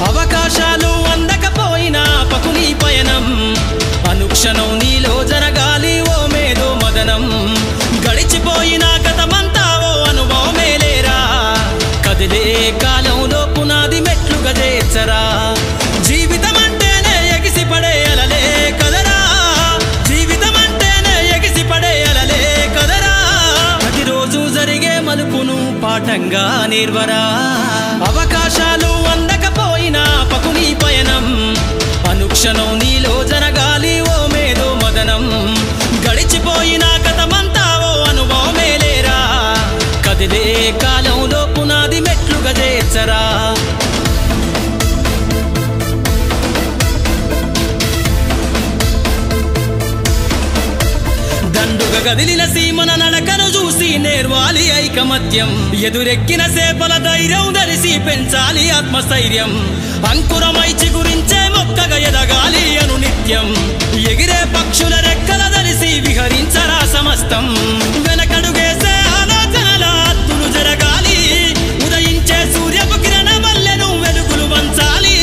అవకాశాలు అందకపోయినా పకుని పయనం అనుక్షణం నీలో జరగాలి ఓ మేధో మదనం గడిచిపోయిన గతమంతా ఓ అనుభవమే లేరా కదిలే కాలంలో పునాది మెట్లుగా చేర్చరా జీవితం అంటేనే ఎగిసిపడే అలలే కదరా జీవితం అంటేనే ఎగిసిపడే అలలే కదరా ప్రతిరోజు జరిగే మలుపును పాఠంగా నిర్వరా అవకాశాలు అందకపోయినా పకుని పయనం అనుక్షణం నీలో జరగాలి ఓ మేధో మదనం గడిచిపోయిన గతమంతా ఓ అనుభవమే లేరా కదిలే కాలంలో పునాది మెట్లుగా చేర్చరా దండుగా గదిలిన సీమన నడకను చూసి నేర్వాలి ఐకమత్యం ఎదురెక్కిన సేపల ధైర్యం ధరిసి పెంచాలి ఆత్మస్థైర్యం అంకురమై చిగురించే మొక్కగా ఎదగాలి అను నిత్యం ఎగిరే పక్షుల రెక్కల ధరిసి విహరించరా సమస్తం వెనకడుగేసే ఆలోచనల అత్తులు జరగాలి ఉదయించే సూర్యపు కిరణ వల్లెను వెలుగులు వంచాలి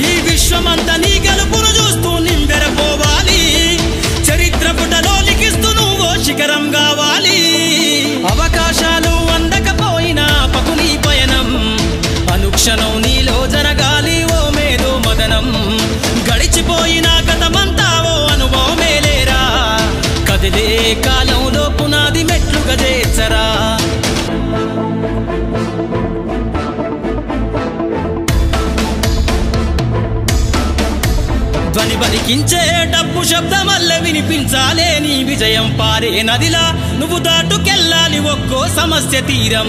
ఈ విశ్వమంతా నీ గెలుపును చూస్తూ నింబెరపోవాలి చరిత్ర పుటలో లిఖిస్తూ నువ్వు శిఖరం కావాలి అవకాశాలు అందకపోయినా పకుని పయనం అనుక్షణం నీలో జరగాలి ఓ మేధో మదనం గడిచిపోయిన గతమంతా ఓ అనుభవమే లేరా కదిలే కాలంలో పునాది మెట్లుగా చేర్చరా ధ్వని బలికించే డబ్బు శబ్దమల్ల వినిపించాలే నీ విజయం పారే నదిలా నువ్వు దాటుకెళ్ళాలి ఒక్కో సమస్య తీరం